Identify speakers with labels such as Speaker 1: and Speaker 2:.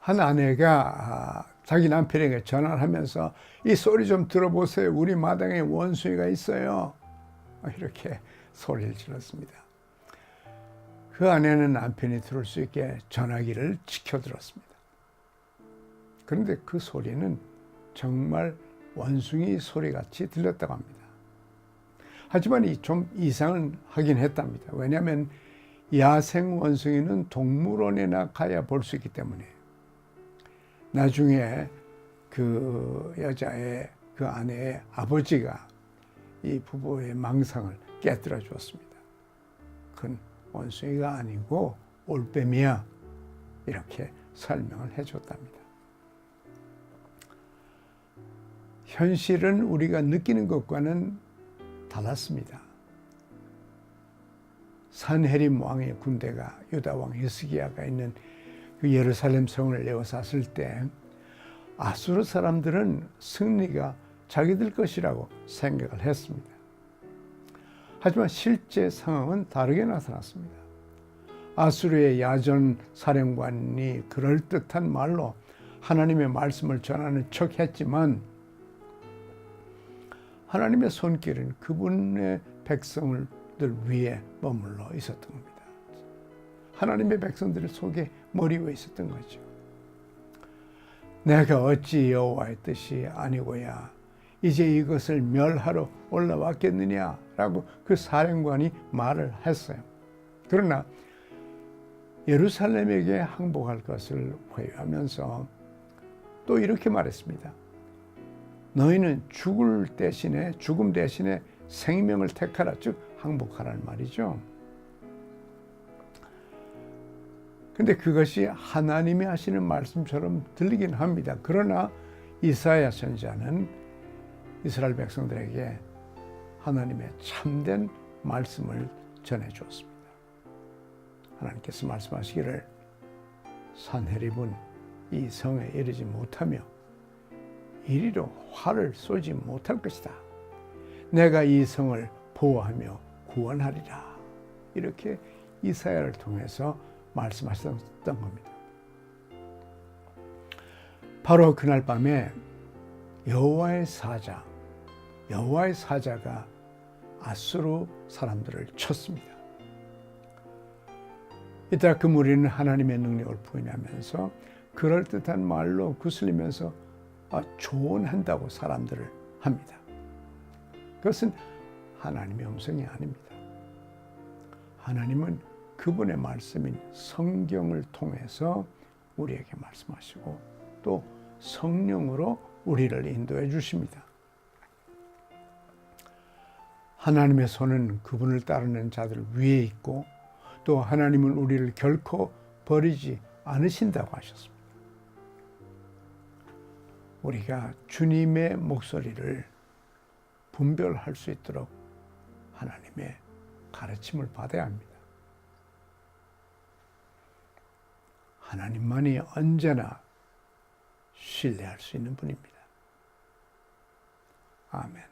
Speaker 1: 한 아내가 자기 남편에게 전화를 하면서 이 소리 좀 들어보세요. 우리 마당에 원숭이가 있어요. 이렇게 소리를 질렀습니다. 그 아내는 남편이 들을 수 있게 전화기를 지켜들었습니다. 그런데 그 소리는 정말 원숭이 소리같이 들렸다고 합니다. 하지만 좀 이상은 하긴 했답니다. 왜냐하면 야생 원숭이는 동물원에나 가야 볼 수 있기 때문에. 나중에 그 여자의 그 아내의 아버지가 이 부부의 망상을 깨뜨려 주었습니다. 그건 원숭이가 아니고 올빼미야, 이렇게 설명을 해줬답니다. 현실은 우리가 느끼는 것과는 달랐습니다. 산헤립 왕의 군대가 유다 왕 히스기야가 있는 그 예루살렘 성을 에워쌌을 때 아수르 사람들은 승리가 자기들 것이라고 생각을 했습니다. 하지만 실제 상황은 다르게 나타났습니다. 아수르의 야전 사령관이 그럴듯한 말로 하나님의 말씀을 전하는 척 했지만 하나님의 손길은 그분의 백성들 위에 머물러 있었던 겁니다. 하나님의 백성들 속에 머리 위에 있었던 거죠. 내가 어찌 여호와의 뜻이 아니고야 이제 이것을 멸하러 올라왔겠느냐라고 그 사령관이 말을 했어요. 그러나 예루살렘에게 항복할 것을 회유하면서 또 이렇게 말했습니다. 너희는 죽음 대신에 생명을 택하라, 즉 항복하라는 말이죠. 근데 그것이 하나님이 하시는 말씀처럼 들리긴 합니다. 그러나 이사야 선지자는 이스라엘 백성들에게 하나님의 참된 말씀을 전해주었습니다. 하나님께서 말씀하시기를 산헤립은 이 성에 이르지 못하며 이리로 활을 쏘지 못할 것이다. 내가 이 성을 보호하며 구원하리라. 이렇게 이사야를 통해서 말씀하셨던 겁니다. 바로 그날 밤에 여호와의 사자가 아수르 사람들을 쳤습니다. 이따 그 무리는 하나님의 능력을 부인하면서 그럴듯한 말로 구슬리면서 조언한다고 사람들을 합니다. 그것은 하나님의 음성이 아닙니다. 하나님은 그분의 말씀인 성경을 통해서 우리에게 말씀하시고 또 성령으로 우리를 인도해 주십니다. 하나님의 손은 그분을 따르는 자들 위에 있고 또 하나님은 우리를 결코 버리지 않으신다고 하셨습니다. 우리가 주님의 목소리를 분별할 수 있도록 하나님의 가르침을 받아야 합니다. 하나님만이 언제나 신뢰할 수 있는 분입니다. 아멘.